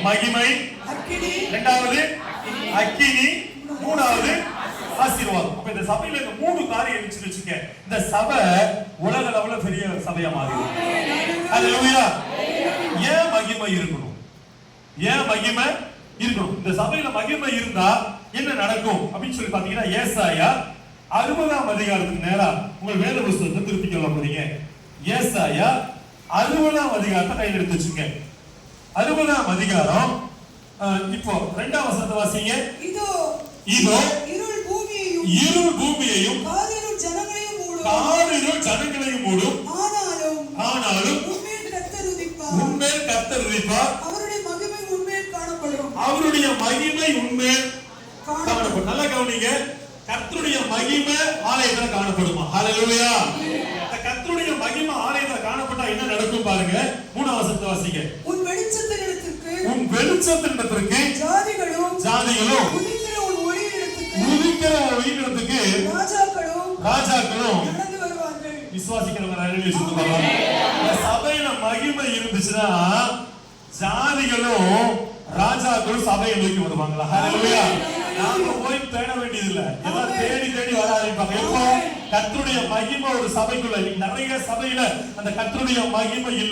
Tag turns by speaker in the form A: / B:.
A: மகிமை, இரண்டாவது அக்கினி, மூணாவது ஆசீர்வாதம். அப்ப இந்த சபையில இந்த மூணு காரியம் இருந்துச்சுன்னு வச்சுக்க, இந்த சபை உலக அளவுல பெரிய சபையா மாறிடும். ஹல்லேலூயா. ஏன் மகிமை இருக்கணும்? ஏன் மகிமை இருக்கணும்? இந்த சபையில மகிமை இருந்தா என்ன நடக்கும் அப்படின்னு சொல்லி பாத்தீங்கன்னா, ஏசாயா 60ஆம் அதிகாரத்துக்கு நேரா உங்கள் வேத புத்தகத்தை திருப்பி சொல்ல போறீங்க. ஏசாயா 60ஆம் அதிகாரத்தை கையில் எடுத்து வச்சுங்க. 60ஆம் அதிகாரம் இப்போ 2ஆம் வசனத்தை வாசிங்க. இதோ இருள் பூமியையும் காரிருள் ஜனங்களையும் மூடும். ஆனாலும் உன்மேல் கர்த்தர் உதிப்பார். அவருடைய மகிமை உன்மேல் காணப்படும். நல்லா கவனிங்க. கர்த்தருடைய மகிமை ஆலயத்துல காணப்படுமா? ஹல்லேலூயா. கர்த்தருடைய மகிமை ஆலயத்துல காணப்பட்டா என்ன நடக்கும் பாருங்க. 3ஆம் வசனத்தை வாசிங்க. உன் வெளிச்சத்தினிடத்திற்கு ஜாதிகளும் உதிக்கிற ஒளியிடத்துக்கு ராஜாக்களும் விசுவாசிக்கிறவங்க அருளி சொல்லுவாங்க. சபையில மகிமை இருந்துச்சுன்னா ஜாதிகளும் ராஜாக்களும் சபையை நோக்கி வருவாங்களா? ஹல்லேலூயா. நாம போய் தேட வேண்டியது இல்ல, எல்லாம் தேடி தேடி வர ஆரம்பிப்பாங்க. எப்போ கர்த்தருடைய மகிமை ஒரு சபைக்குள்ள, நிறைய சபையில அந்த கர்த்தருடைய மகிமை